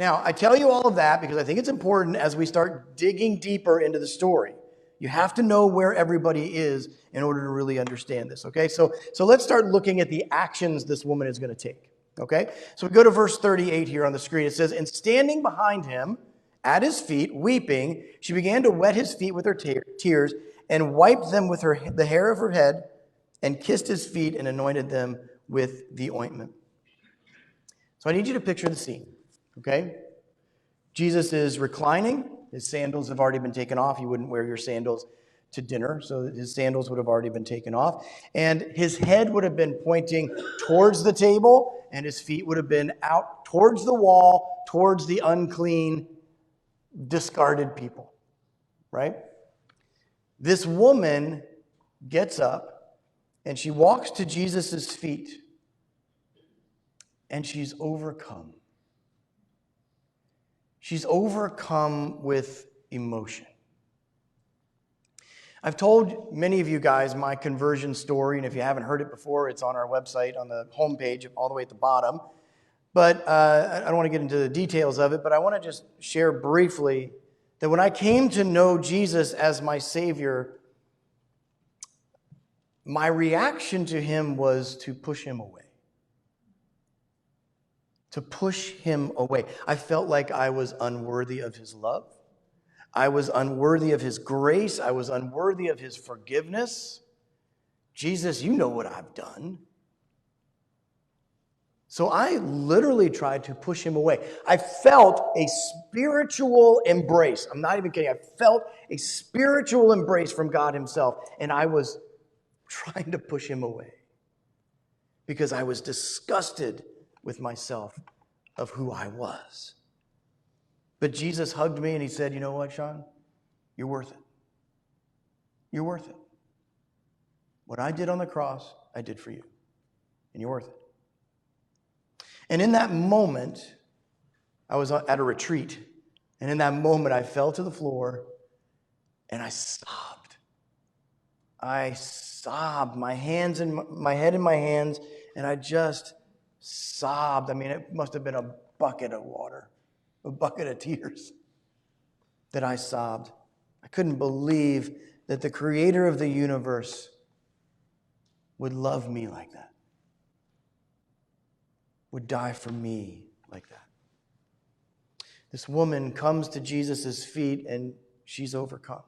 Now, I tell you all of that because I think it's important as we start digging deeper into the story. You have to know where everybody is in order to really understand this, okay? So let's start looking at the actions this woman is going to take, okay? So we go to verse 38 here on the screen. It says, "And standing behind him at his feet, weeping, she began to wet his feet with her tears and wiped them with the hair of her head and kissed his feet and anointed them with the ointment." So I need you to picture the scene, okay? Jesus is reclining. His sandals have already been taken off. You wouldn't wear your sandals to dinner, so his sandals would have already been taken off. And his head would have been pointing towards the table, and his feet would have been out towards the wall, towards the unclean, discarded people, right? This woman gets up, and she walks to Jesus' feet, and she's overcome. She's overcome with emotion. I've told many of you guys my conversion story, and if you haven't heard it before, it's on our website on the homepage, all the way at the bottom. But I don't want to get into the details of it, but I want to just share briefly that when I came to know Jesus as my Savior, my reaction to him was to push him away. To push him away. I felt like I was unworthy of his love. I was unworthy of his grace. I was unworthy of his forgiveness. Jesus, you know what I've done. So I literally tried to push him away. I felt a spiritual embrace. I'm not even kidding. I felt a spiritual embrace from God himself. And I was trying to push him away because I was disgusted with myself of who I was. But Jesus hugged me and he said, "You know what, Shawn? You're worth it. You're worth it. What I did on the cross, I did for you. And you're worth it." And in that moment, I was at a retreat. And in that moment, I fell to the floor and I sobbed. I sobbed, my head in my hands, and I just sobbed. I mean, it must have been a bucket of water, a bucket of tears that I sobbed. I couldn't believe that the creator of the universe would love me like that, would die for me like that. This woman comes to Jesus' feet and she's overcome.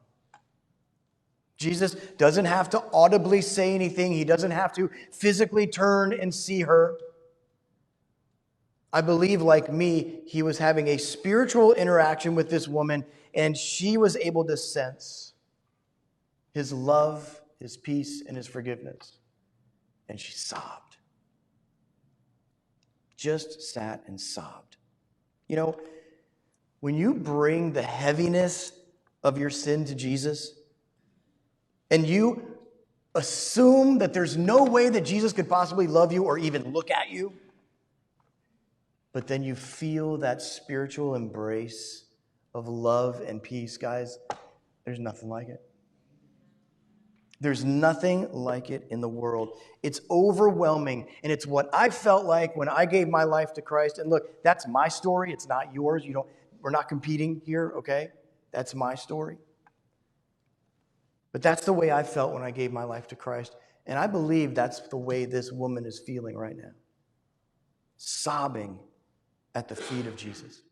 Jesus doesn't have to audibly say anything. He doesn't have to physically turn and see her. I believe, like me, he was having a spiritual interaction with this woman, and she was able to sense his love, his peace, and his forgiveness. And she sobbed. Just sat and sobbed. You know, when you bring the heaviness of your sin to Jesus, and you assume that there's no way that Jesus could possibly love you or even look at you, but then you feel that spiritual embrace of love and peace, guys, there's nothing like it. There's nothing like it in the world. It's overwhelming, and it's what I felt like when I gave my life to Christ. And look, that's my story. It's not yours. We're not competing here, okay? That's my story. But that's the way I felt when I gave my life to Christ. And I believe that's the way this woman is feeling right now. Sobbing at the feet of Jesus.